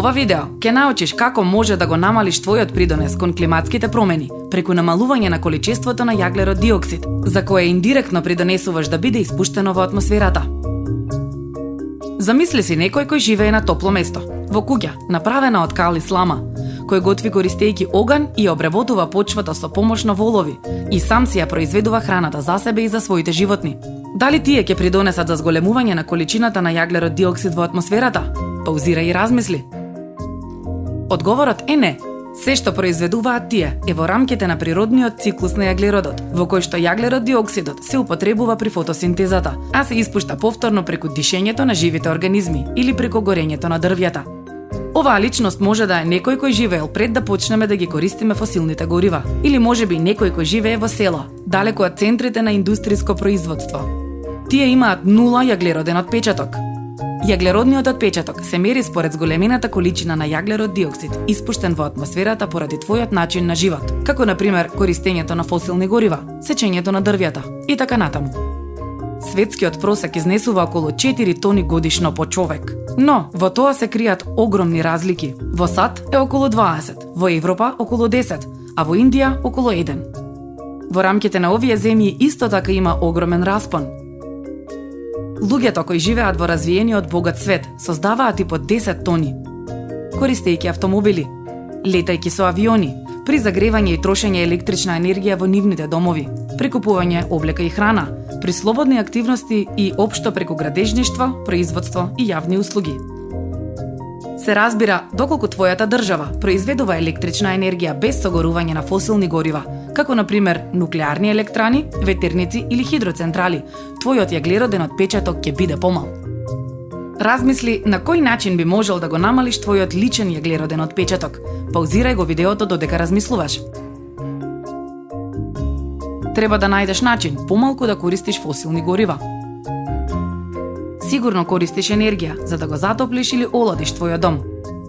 ова видео ќе научиш како може да го намалиш твојот придонес кон климатските промени преку намалување на количеството на јаглерод диоксид, за кое индиректно придонесуваш да биде испуштено во атмосферата. Замисли си некој кој живее на топло место, во куќа направена од кал и слама, кој готви користејќи оган и обработува почвата со помош на волови и сам си ја произведува храната за себе и за своите животни. Дали тие ќе придонесат за зголемување на количината на јаглерод диоксид во атмосферата? Паузира и размисли. Одговорот е не. Се што произведуваат тие е во рамките на природниот циклус на јаглеродот, во кој што јаглерод диоксидот се употребува при фотосинтезата, а се испушта повторно преку дишењето на живите организми или преку горењето на дрвјата. Оваа личност може да е некој кој живеел пред да почнеме да ги користиме фосилните горива, или можеби некој кој живее во село, далеку од центрите на индустријско производство. Тие имаат нула јаглероден отпечаток. Јаглеродниот отпечаток се мери според зголемената количина на јаглерод диоксид испуштен во атмосферата поради твојот начин на живот, како на пример користењето на фосилни горива, сечењето на дрвјата и така натаму. Светскиот просек изнесува околу 4 тони годишно по човек. Но во тоа се кријат огромни разлики. Во САД е околу 20, во Европа околу 10, а во Индија околу 1. Во рамките на овие земји исто така има огромен распон. Луѓето кои живеат во развиениот богат свет создаваат и по 10 тони, користејќи автомобили, летајќи со авиони, при загревање и трошење електрична енергија во нивните домови, при купување облека и храна, при слободни активности и општо преку градежништво, производство и јавни услуги. Се разбира доколку твојата држава произведува електрична енергија без согорување на фосилни горива, како на пример нуклеарни електрани, ветерници или хидроцентрали, твојот јаглероден отпечаток ќе биде помал. Размисли на кој начин би можел да го намалиш твојот личен јаглероден отпечаток. Паузирај го видеото додека размислуваш. Треба да најдеш начин помалку да користиш фосилни горива. Сигурно користиш енергија за да го затоплиш или оладиш твојот дом.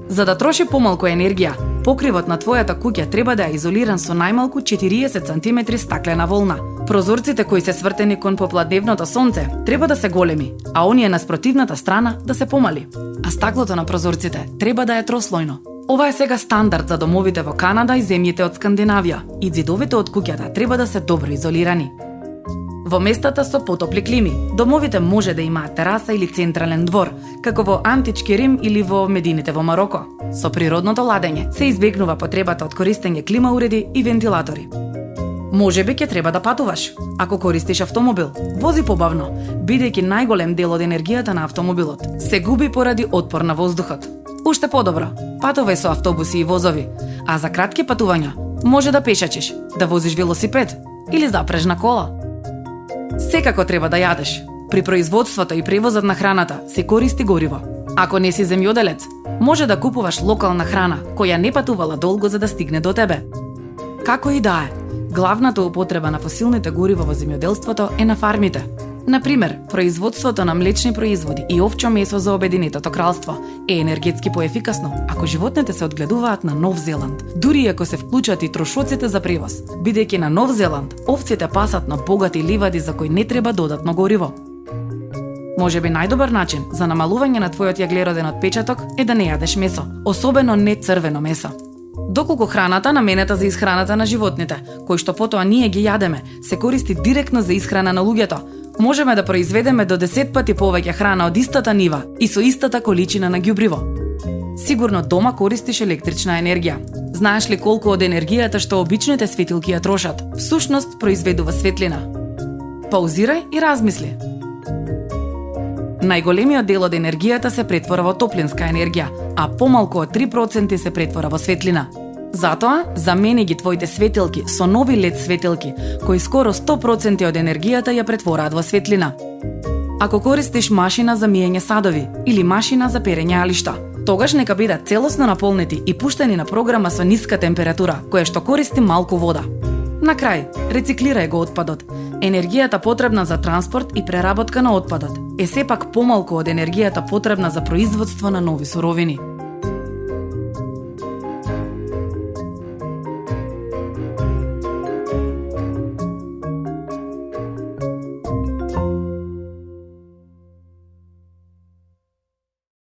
За да троши помалку енергија, покривот на твојата куќа треба да е изолиран со најмалку 40 см стаклена волна. Прозорците кои се свртени кон попладневното сонце треба да се големи, а оние на спротивната страна да се помали. А стаклото на прозорците треба да е трослојно. Ова е сега стандард за домовите во Канада и земјите од Скандинавија, и ѕидовите од куќата треба да се добро изолирани. Во местата со потопли клими, домовите може да имаат тераса или централен двор, како во антички Рим или во Медините во Мароко. Со природното ладење се избегнува потребата од користење клима уреди и вентилатори. Можеби ќе треба да патуваш. Ако користиш автомобил, вози побавно, бидејќи најголем дел од енергијата на автомобилот се губи поради отпор на воздухот. Уште подобро, патувај со автобуси и возови, а за кратки патувања може да пешачиш, да возиш велосипед или запрежна кола. Секако треба да јадеш. При производството и превозот на храната се користи гориво. Ако не си земјоделец, може да купуваш локална храна која не патувала долго за да стигне до тебе. Како и да е, главната употреба на фосилните горива во земјоделството е на фармите. Например, производството на млечни производи и овчо месо за Обединетото кралство е енергетски поефикасно ако животните се одгледуваат на Нов Зеланд, дури ако се вклучат и трошоците за превоз, бидејќи на Нов Зеланд овците пасат на богати ливади за кои не треба додатно гориво. Можеби најдобар начин за намалување на твојот јаглероден отпечаток е да не јадеш месо, особено не црвено месо. Доколку храната наменета за исхраната на животните, кој што потоа ние ги јадеме, се користи директно за исхрана на луѓето, можеме да произведеме до 10 пати повеќе храна од истата нива и со истата количина на ѓубриво. Сигурно дома користиш електрична енергија. Знаеш ли колку од енергијата што обичните светилки ја трошат, всушност произведува светлина? Паузирај и размисли. Најголемиот дел од енергијата се претвора во топлинска енергија, а помалку од 3% се претвора во светлина. Затоа, замени ги твоите светилки со нови LED светилки, кои скоро 100% од енергијата ја претвораат во светлина. Ако користиш машина за миење садови или машина за перење алишта, тогаш нека бидат целосно наполнети и пуштени на програма со ниска температура, која што користи малку вода. На крај, рециклирај го отпадот. Енергијата потребна за транспорт и преработка на отпадот е сепак помалку од енергијата потребна за производство на нови суровини.